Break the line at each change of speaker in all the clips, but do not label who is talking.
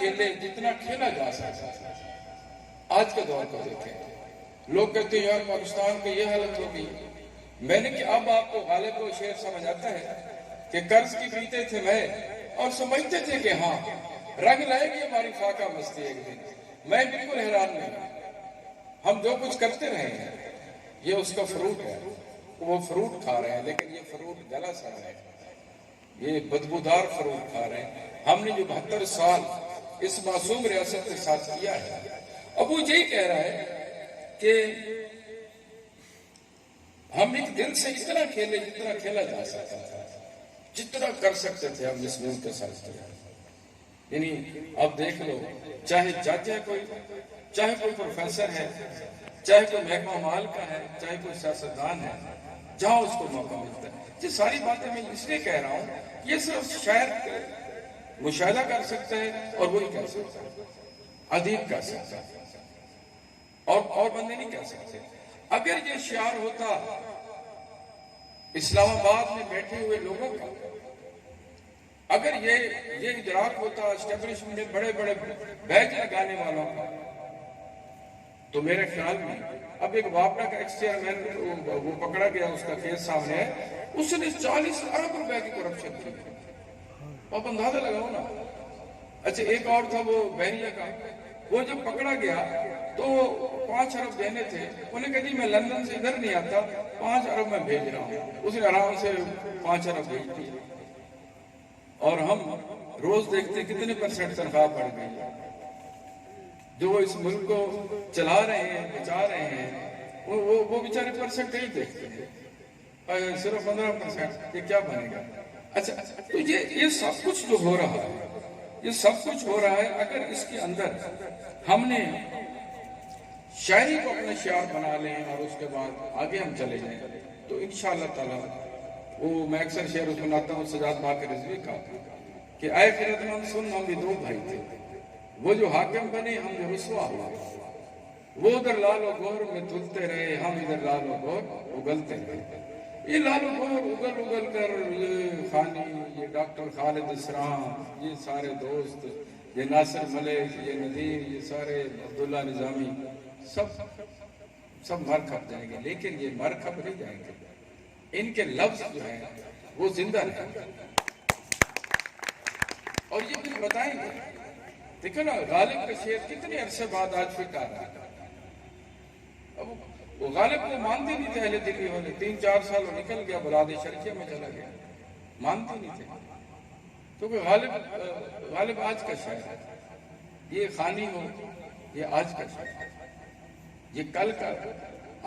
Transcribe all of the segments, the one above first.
کھیلے جتنا کھیلا جا سکتا ہے. آج کے دور کو دیکھیں, لوگ کہتے ہیں یار پاکستان کی یہ حالت ہو گئی. میں نے کہ اب آپ کو غالب کو شعر سمجھ آتا ہے کہ قرض کی پیتے تھے میں اور سمجھتے تھے کہ ہاں رنگ لائے گی ہماری فاقہ مستی ایک دن. میں بالکل حیران نہیں, ہم جو کچھ کرتے رہے ہیں یہ اس کا فروٹ ہے. وہ فروٹ کھا رہے ہیں لیکن یہ فروٹ گلا سڑ رہا ہے, یہ بدبودار فروٹ کھا رہے ہیں. ہم نے جو 72 سال اس معصوم ریاست کے ساتھ کیا ہے, اب وہ یہی کہہ رہا ہے کہ ہم ایک دل سے اتنا کھیلے جتنا کھیلا جا سکتا تھا, جتنا کر سکتے تھے ہم اس ملک کے ساتھ. یعنی اب دیکھ لو, چاہے جج ہے کوئی, چاہے کوئی پروفیسر ہے, چاہے کوئی محکمہ مال کا ہے, چاہے کوئی سیاستدان ہے, جہاں اس کو موقع ملتا ہے. یہ ساری باتیں میں اس لیے کہہ رہا ہوں, یہ صرف شاعر مشاہدہ کر سکتا ہے اور وہی کہہ سکتا ہے, ادیب کہہ سکتا ہے, اور بندے نہیں کہہ سکتے. اگر یہ شعار ہوتا اسلام آباد میں بیٹھے ہوئے لوگوں کا, اگر یہ ادراک ہوتا اسٹیبلشمنٹ میں بڑے بڑے بیچ لگانے والوں کا, تو میرے خیال میں اب ایک واپڈا کا ایکس چیئرمین وہ پکڑا گیا, اس کا کیس سامنے ہے, اس نے 40 ارب روپے کی کرپشن کی. آپ اندازہ لگاؤ نا. اچھا ایک اور تھا وہ بحریہ کا, وہ جب پکڑا گیا تو 5 ارب دینے تھے, انہیں کہا جی میں لندن سے ادھر نہیں آتا, 5 ارب میں بھیج رہا ہوں. اس نے آرام سے 5 ارب بھیج دی. اور ہم روز دیکھتے کتنے % تنخواہ بڑھ گئی ہے. جو اس ملک کو چلا رہے ہیں, بچا رہے ہیں, وہ بیچارے پرسنٹیج دیکھتے ہیں, صرف 15%. یہ کیا بنے گا؟ اچھا تو یہ سب کچھ جو ہو رہا ہے, یہ سب کچھ ہو رہا ہے. اگر اس کے اندر ہم نے شاعری کو اپنا شعار بنا لیں اور اس کے بعد آگے ہم چلے جائیں, تو انشاءاللہ تعالیٰ میں اکثر شعر سناتا ہوں سجاد باقر رضوی کا کہ اے خیرت مند سن, ہم بھی 2 بھائی تھے, وہ جو حاکم بنے ہم جو رسوا ہوا. وہ ادھر لال و گور میں تلتے رہے, ہم ادھر لال و گور اگلتے رہے. یہ لال و گور اگل کر یہ خانی, یہ ڈاکٹر خالد اسرام, یہ سارے دوست, یہ ناصر ملک, یہ ندیم, یہ سارے عبداللہ نظامی, سب مر کھپ جائیں گے. لیکن یہ مر کھپ نہیں جائیں گے, ان کے لفظ جو ہیں وہ زندہ رہیں گے اور یہ کچھ بتائیں گے. دیکھو نا غالب کا شعر کتنے عرصے بعد آج فٹ آ رہا ہے. اب وہ غالب کو مانتے نہیں تھے اہل دلی والے, 3-4 سال وہ نکل گیا, بلاد شرکیہ میں چلا گیا, مانتے نہیں تھے. کیونکہ غالب آج کا شاعر ہے. یہ خانی ہو, یہ آج کا شاعر ہے, یہ کل کا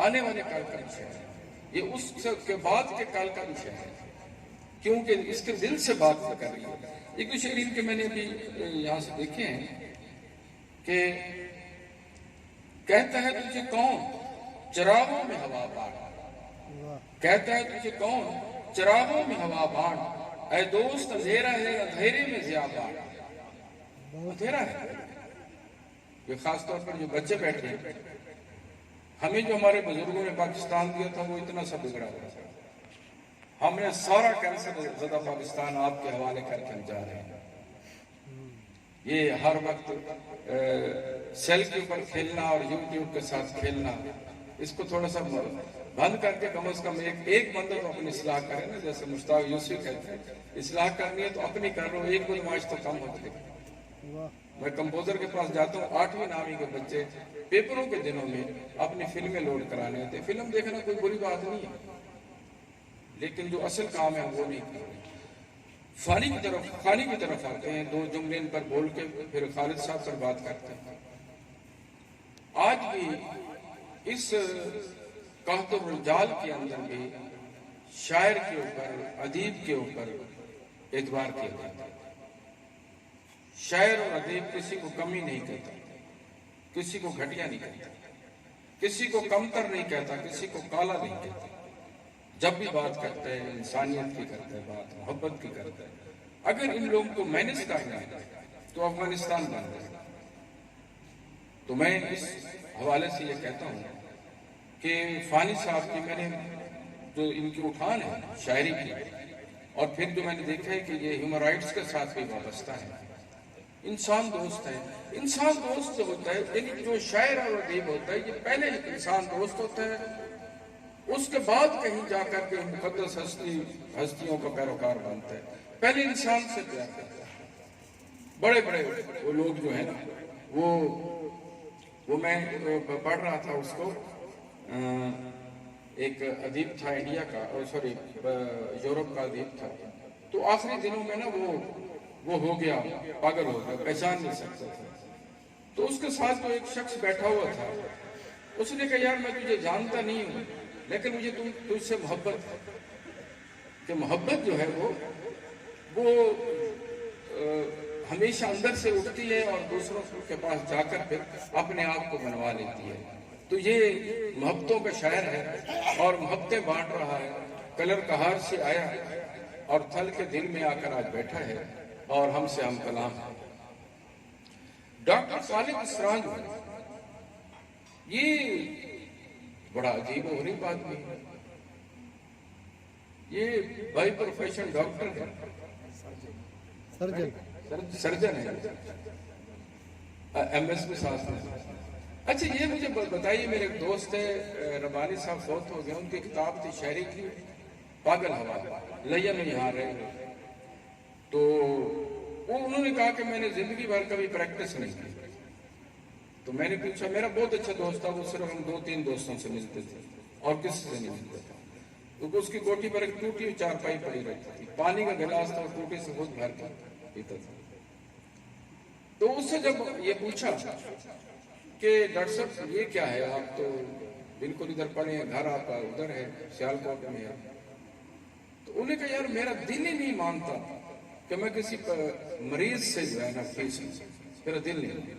آنے والے کل کا بھی شاعر ہے, یہ اس کے بعد کے کل کا بھی شاعر ہے, کیونکہ اس کے دل سے بات کر رہی ہے. ایک شعرین کے میں نے ابھی یہاں سے دیکھے ہیں کہ کہتا ہے تجھے کون چراغوں میں ہوا بانٹ, کہتا ہے تجھے کون چراغوں میں ہوا بانٹ, اے دوست اندھیرا ہے اندھیرے میں ضیا بانٹ. اندھیرا ہے. یہ خاص طور پر جو بچے بیٹھے ہیں, ہمیں جو ہمارے بزرگوں نے پاکستان دیا تھا وہ اتنا سا بگڑا ہوا تھا. ہم نے سارا کینسر زدہ پاکستان آپ کے حوالے کر کے جا رہے ہیں. یہ ہر وقت سیل کے اوپر کھیلنا اور یوٹیوب کے ساتھ کھیلنا, اس کو تھوڑا سا بند کر کے کم از کم ایک بندہ تو اپنی اصلاح کرے نا. جیسے مشتاق یوسف کہتے ہیں اصلاح کرنی ہے تو اپنی کر لو, ایک بدماش تو کم ہو جائے گا. میں کمپوزر کے پاس جاتا ہوں, 8ویں 9ویں کے بچے پیپروں کے دنوں میں اپنی فلمیں لوڈ کرانے ہوتے ہیں. فلم دیکھنا کوئی بری بات نہیں ہے, لیکن جو اصل کام ہے وہ نہیں کرتے. خانی کی طرف آتے ہیں, 2 جملے ان پر بول کے پھر خالد صاحب پر بات کرتے ہیں. آج بھی اس قحط و رجال کے اندر بھی شاعر کے اوپر, ادیب کے اوپر اعتبار کیا جاتا ہے. شاعر اور ادیب کسی کو کمی نہیں کہتا, کسی کو گھٹیا نہیں کہتا, کسی کو کمتر نہیں کہتا, کسی کو کالا نہیں کہتا. جب بھی بات کرتا ہے انسانیت کی کرتا ہے, بات محبت کی کرتا ہے. اگر ان لوگوں کو مینج کرنا ہے تو افغانستان بن جائے گا. تو میں اس حوالے سے یہ کہتا ہوں کہ فانی صاحب کی میں نے جو ان کی اٹھان ہے شاعری کی, اور پھر جو میں نے دیکھا ہے کہ یہ ہیومن رائٹس کے ساتھ بھی وابستہ ہے, انسان دوست ہے. انسان دوست جو ہوتا ہے یعنی جو شاعر اور ادیب ہوتا ہے یہ پہلے انسان دوست ہوتا ہے, اس کے بعد کہیں جا کر کے مقدس ہستیوں کا پیروکار بنتا ہے. پہلے انسان سے پیار کرتا ہے. بڑے بڑے وہ لوگ جو ہیں نا وہ میں پڑھ رہا تھا اس کو, ایک ادیب تھا انڈیا کا, سوری یورپ کا ادیب تھا, تو آخری دنوں میں نا وہ ہو گیا, پاگل ہو گیا, پہچان نہیں سکتا تھا. تو اس کے ساتھ جو ایک شخص بیٹھا ہوا تھا, اس نے کہا یار میں تجھے جانتا نہیں ہوں لیکن مجھے تجھ سے محبت ہے. کہ محبت جو ہے وہ ہمیشہ اندر سے اٹھتی ہے اور دوسروں کے پاس جا کر پھر اپنے آپ کو بنوا لیتی ہے. تو یہ محبتوں کا شاعر ہے اور محبتیں بانٹ رہا ہے. کلر کہار سے آیا اور تھل کے دل میں آ کر آج بیٹھا ہے اور ہم سے ہم کلام ہے. ڈاکٹر خالد اسرار یہ بڑا عجیب و غریب آدمی ہے. یہ بائی پروفیشن ڈاکٹر ہے, سرجن ہے, ایم ایس میں ساتھ میں. اچھا یہ مجھے بتائیے, میرے ایک دوست ہے ربانی صاحب فوت ہو گئے, ان کی کتاب تھی شاعری کی پاگل ہوا, لیا میں یہاں رہے. تو انہوں نے کہا کہ میں نے زندگی بھر کبھی پریکٹس نہیں کی. تو میں نے پوچھا, میرا بہت اچھا دوست تھا, وہ صرف ہم 2-3 دوستوں سے ملتے تھے اور کسی سے نہیں ملتے تھے. کیونکہ اس کی کوٹھی پر ایک ٹوٹی چارپائی پڑی رہتی تھی, پانی کا گلاس تھا, ٹوٹی سے خود بھر کے پیتا تھا. تو اس سے جب یہ پوچھا کہ ڈاکٹر صاحب یہ کیا ہے, آپ تو بالکل ادھر پڑے ہیں, گھر آپ کا ادھر ہے سیالکوٹ میں ہے. تو انہوں نے کہا یار میرا دل ہی نہیں مانتا کہ میں کسی مریض سے جو ہے نا فیس, میرا دل نہیں.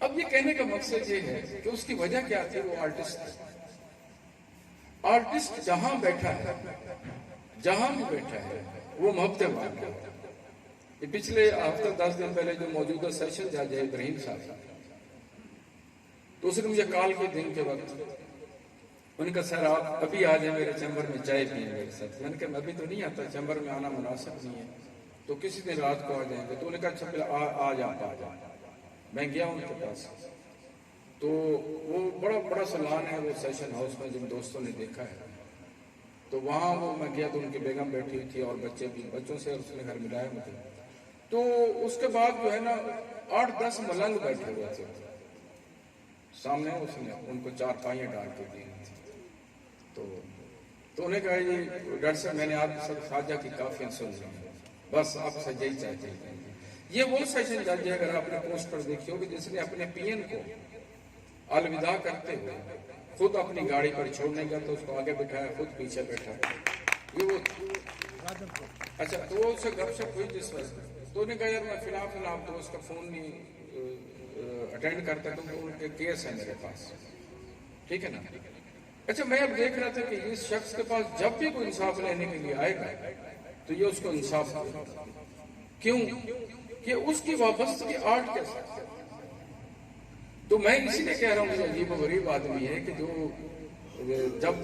اب یہ کہنے کا مقصد یہ ہے کہ اس کی وجہ کیا تھی, وہ آرٹسٹ جہاں بیٹھا ہے, جہاں بھی بیٹھا ہے وہ محبتیں بانٹ رہا ہے. یہ پچھلے ہفتے 10 دن پہلے جو موجودہ سیشن جج ہے ابراہیم صاحب, تو اس نے مجھے کال کے دن کے وقت انہوں نے کہا سر آپ ابھی آ جائیں میرے چیمبر میں چائے پیئیں میرے ساتھ. میں نے کہا میں ابھی تو نہیں آتا, چیمبر میں آنا مناسب نہیں ہے, تو کسی دن رات کو آ جائیں گے. تو انہوں نے کہا اچھا پھر آ جاؤ. میں گیا ان کے پاس, تو وہ بڑا سلان ہے وہ سیشن ہاؤس میں, جن دوستوں نے دیکھا ہے. تو وہاں میں گیا تو ان کی بیگم بیٹھی ہوئی تھی اور بچے بھی, بچوں سے اس نے گھر ملایا مجھے. تو اس کے بعد جو ہے نا 8-10 ملنگ بیٹھے ہوئے تھے سامنے, اس نے ان کو 4 پائیاں ڈال کے دی تھی. تو انہوں نے کہا یہ ڈاکٹر صاحب میں نے آپ سب خواجہ کی کافیاں سن لی ہیں, بس آپ سے یہی چاہتے ہیں. یہ وہ سیشن جج ہے, اگر آپ نے پوسٹ پر دیکھی ہوگی, جس نے اپنے پی این کو الوداع کرتے ہوئے خود اپنی گاڑی پر چھوڑنے گیا تو اس کو آگے بٹھایا, خود پیچھے بیٹھا. یہ وہ اچھا, تو وہ اس سے گپ شپ ہوئی جس وقت. تو انہوں نے کہا یار میں فی الحال آپ دوست کا فون نہیں اٹینڈ کرتا کیونکہ ان کے کیس ہے میرے پاس, ٹھیک ہے نا. اچھا میں اب دیکھ رہا تھا کہ اس شخص کے پاس جب بھی کوئی انصاف لینے کے لیے آئے گا تو یہ اس کو انصاف دے. کیوں کہ اس کی وابستگی آرٹ کے ساتھ. تو میں اسی لیے کہہ رہا ہوں, مجھے عجیب و غریب آدمی ہے کہ جو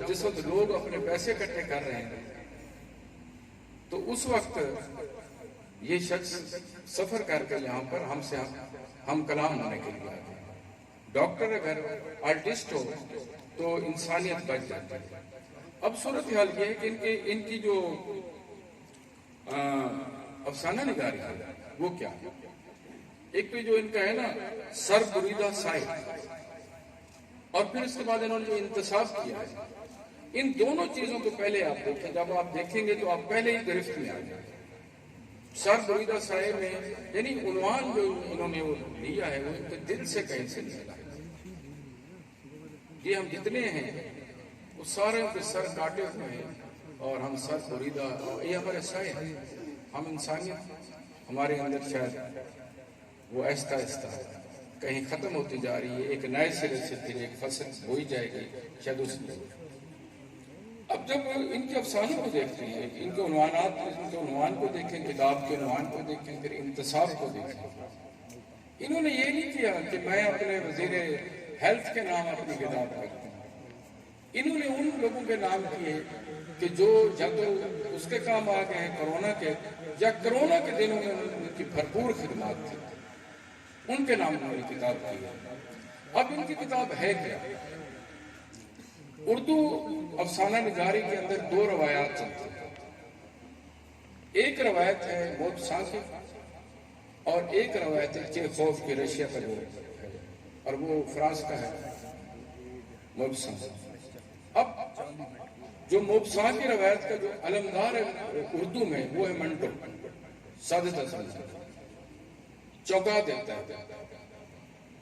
جس وقت لوگ اپنے پیسے اکٹھے کر رہے ہیں تو اس وقت یہ شخص سفر کر کے یہاں پر ہم سے ہم کلام ہونے کے لیے آتے ہیں. ڈاکٹر اگر آرٹسٹ ہو تو انسانیت بچ جاتی ہے. اب صورتحال یہ ہے کہ ان کی جو افسانہ نگاری ہے وہ کیا ہے. ایک تو جو ان کا ہے نا سر بریدہ سائے, اور پھر اس کے بعد انہوں نے جو انتصاب کیا ہے, ان دونوں چیزوں کو پہلے آپ دیکھیں. جب آپ دیکھیں گے تو آپ پہلے ہی گرفت میں آ جائیں. سر بریدہ سائے میں یعنی عنوان جو انہوں نے وہ لیا ہے وہ ان کے دل سے کہیں سے نہیں ملا. یہ ہم جتنے ہیں وہ سارے ان کے سر کاٹے ہوئے ہیں اور ہم سر بریدہ, یہ ہمارے سائے ہیں. ہم انسانیت ہمارے اندر شاید وہ آہستہ آہستہ کہیں ختم ہوتی جا رہی ہے. ایک نئے سرے سے پھر ایک فصل بوئی جائے گی شاید اس میں. اب جب ان کے افسانوں کو دیکھتے ہیں, ان کے عنوانات, ان کے عنوان کو دیکھیں, کتاب کے عنوان کو دیکھیں, پھر انتصاب کو دیکھیں. انہوں نے یہ نہیں کیا کہ میں اپنے وزیر ہیلتھ کے نام اپنی کتاب کرتا ہوں. انہوں نے ان لوگوں کے نام کیے کہ جو جب اس کے کام آ گئے ہیں کرونا کے, یا کرونا کے دنوں میں کی بھرپور خدمات تھی، ان کے نام میں کتاب کی ہے۔ اب ان کی کتاب ہے کیا؟ اردو افسانہ نگاری کے اندر دو روایات چلتی ہیں۔ ایک روایت ہے موبساں کی، اور ایک روایت ہے چیخوف کی، رشیا کا جو ہے، اور وہ فرانس کا ہے موبساں۔ اب جو موبساں کی روایت کا جو علمدار ہے اردو میں، وہ ہے منٹو، سعادت حسن، چونکا دیتا ہے،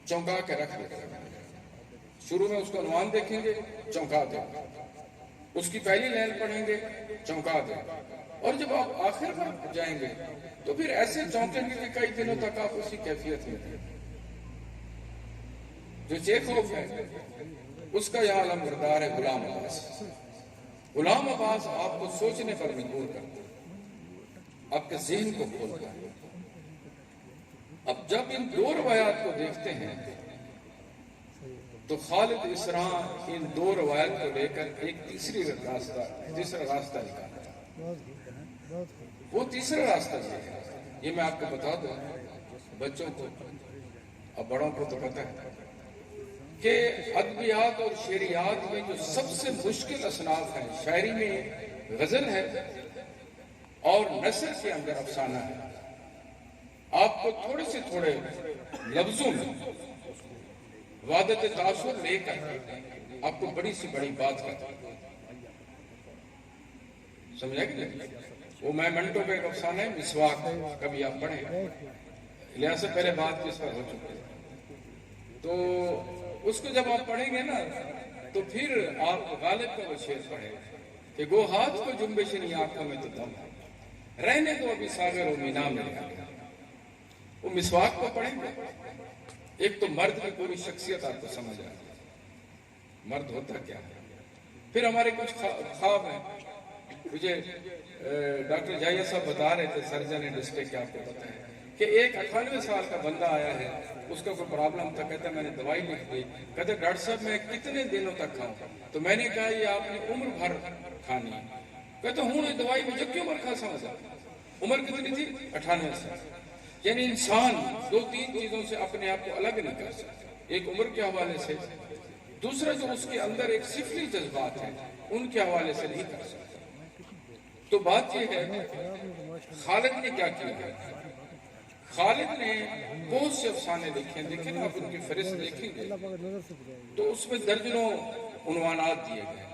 چونکا کے رکھ دیتا ہے۔ شروع میں اس کا عنوان دیکھیں گے، چونکا دے، اس کی پہلی لائن پڑھیں گے، چونکا دے، اور جب آپ آخر پر جائیں گے تو پھر ایسے چونکیں گے کہ کئی دنوں تک آپ اسی کیفیت میں ہیں۔ جو چیخوف ہے اس کا یہاں علمبردار ہے غلام عباس۔ غلام عباس آپ کو سوچنے پر مجبور کرتا ہے، آپ کے ذہن کو کھولتا ہے۔ اب جب ان دو روایات کو دیکھتے ہیں تو خالد اسراء ان دو روایت کو لے کر ایک تیسرا راستہ نکالا۔ وہ تیسرا راستہ یہ ہے، یہ میں آپ کو بتا دوں، بچوں کو اور بڑوں کو تو پتہ ہے کہ ادبیات اور شعریات میں جو سب سے مشکل اصناف ہیں، شاعری میں غزل ہے اور نثر کے اندر افسانہ ہے۔ آپ کو تھوڑے سے تھوڑے لفظوں میں وحدت تاثر لے کر آپ کو بڑی سے بڑی بات کرتا ہے، سمجھا کہ نہیں؟ وہ میں منٹو کا ایک افسانہ ہے مسواک، کبھی آپ پڑھیں، لہٰذا سے پہلے بات کس پر ہو چکے، تو اس کو جب آپ پڑھیں گے نا تو پھر آپ غالب کا وہ شعر پڑھیں کہ گو ہاتھ کو جنبش نہیں آنکھوں میں تو دم ہے، رہنے دو ابھی ساغر و مینا میں رہا۔ وہ مسواک کو پڑھیں گے، ایک تو مرد کی پوری شخصیت آپ کو سمجھ آئے، مرد ہوتا کیا ہے۔ پھر ہمارے کچھ خواب ہیں، مجھے ڈاکٹر جائیہ صاحب بتا رہے تھے، سرجن ڈسٹرکٹ کے، آپ کو پتہ ہے کہ ایک 98 سال کا بندہ آیا ہے، اس کا کوئی پرابلم تھا، کہتا میں نے دوائی لکھ دی، کہتے ڈاکٹر صاحب میں کتنے دنوں تک کھاؤں؟ تو میں نے کہا یہ آپ نے عمر بھر کھانی ہے۔ کہتے ہوں نے دوائی مجھے کیوں عمر کھا سمجھا؟ عمر کتنی تھی؟ 98 سال۔ یعنی انسان دو تین چیزوں سے اپنے آپ کو الگ نہیں کر سکتا، ایک عمر کے حوالے سے، دوسرا جو اس کے اندر ایک سفلی جذبات ہیں ان کے حوالے سے نہیں کر سکتا۔ تو بات یہ ہے خالد نے کیا کیا ہے؟ خالد نے بہت سے افسانے لکھے ہیں، دیکھیں آپ ان کی فہرست دیکھیں گے تو اس میں درجنوں عنوانات دیے گئے ہیں۔